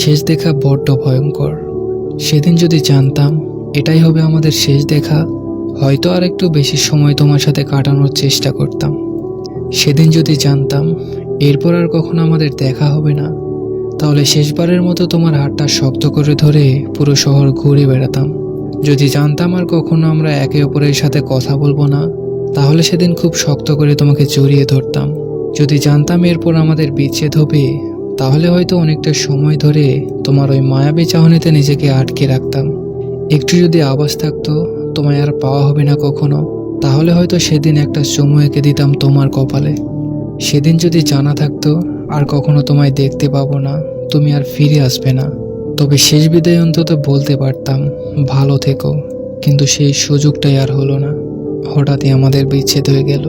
শেষ দেখা বড্ড ভয়ঙ্কর। সেদিন যদি জানতাম এটাই হবে আমাদের শেষ দেখা, হয়তো আর একটু বেশি সময় তোমার সাথে কাটানোর চেষ্টা করতাম। সেদিন যদি জানতাম এরপর আর কখনো আমাদের দেখা হবে না, তাহলে শেষবারের মতো তোমার হাতটা শক্ত করে ধরে পুরো শহর ঘুরে বেড়াতাম। যদি জানতাম আর কখনো আমরা একে অপরের সাথে কথা বলবো না, তাহলে সেদিন খুব শক্ত করে তোমাকে জড়িয়ে ধরতাম। যদি জানতাম এরপর আমাদের বিচ্ছেদ হবে, তাহলে হয়তো অনেকটা সময় ধরে তোমার ওই মায়াবী চাহনিতে নিজেকে আটকে রাখতাম। একটু যদি আভাস থাকতো তোমায় আর পাওয়া হবে না কখনো, তাহলে হয়তো সেদিন একটা চুমু এঁকে দিতাম তোমার কপালে। সেদিন যদি জানা থাকতো আর কখনো তোমায় দেখতে পাবো না, তুমি আর ফিরে আসবে না, তবে শেষ বিদায় অন্তত বলতে পারতাম ভালো থেকো। কিন্তু সেই সুযোগটাই আর হলো না, হঠাৎই আমাদের বিচ্ছেদ হয়ে গেল।